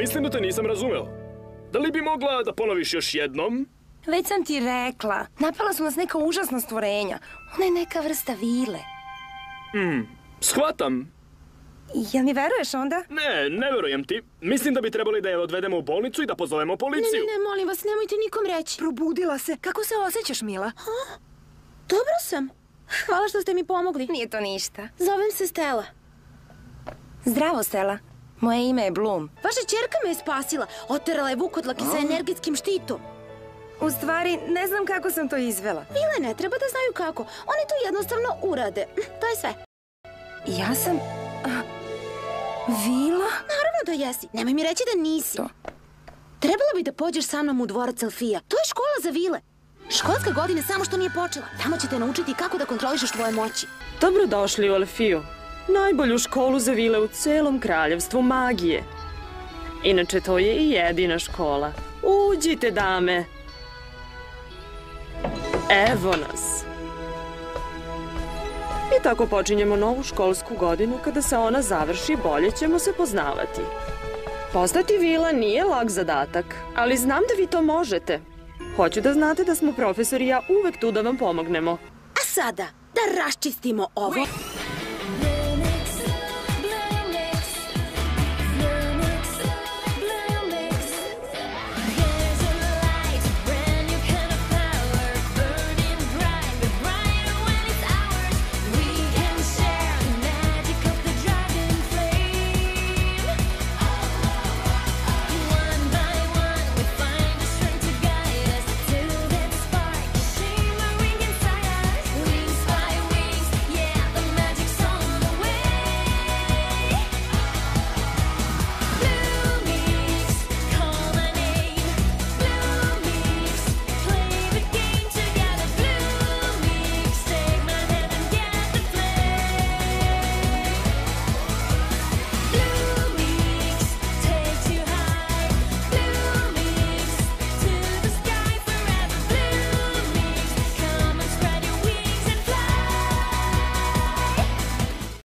Mislim da te nisam razumeo. Da li bi mogla da ponoviš još jednom? Već sam ti rekla. Napala su nas neka užasna stvorenja. Ona je neka vrsta vile. Shvatam. Jel mi veruješ onda? Ne verujem ti. Mislim da bi trebali da je odvedemo u bolnicu i da pozovemo policiju. Ne, molim vas, nemojte nikom reći. Probudila se. Kako se osjećaš, Mila? Dobro sam. Hvala što ste mi pomogli. Nije to ništa. Zovem se Stella. Zdravo, Stella. Moje ime je Bloom. Vaša ćerka me je spasila. Oterala je vukodlake sa energetskim štitom. U stvari, ne znam kako sam to izvela. Vile ne treba da znaju kako. Oni to jednostavno urade. To je sve. Ja sam... Vila? Naravno da jesi. Nemoj mi reći da nisi. Trebalo bi da pođeš sa mnom u dvorac Elfija. To je škola za vile. Školska godina samo što nije počela. Tamo ćete naučiti kako da kontrolišeš tvoje moći. Dobrodošli u Elfiju. Najbolju školu za vile u celom kraljevstvu magije. Inače, to je i jedina škola. Uđite, dame. Evo nas. I tako počinjemo novu školsku godinu. Kada se ona završi, bolje ćemo se poznavati. Postati vila nije lak zadatak, ali znam da vi to možete. Hoću da znate da smo profesori i ja uvek tu da vam pomognemo. A sada, da raščistimo ovo.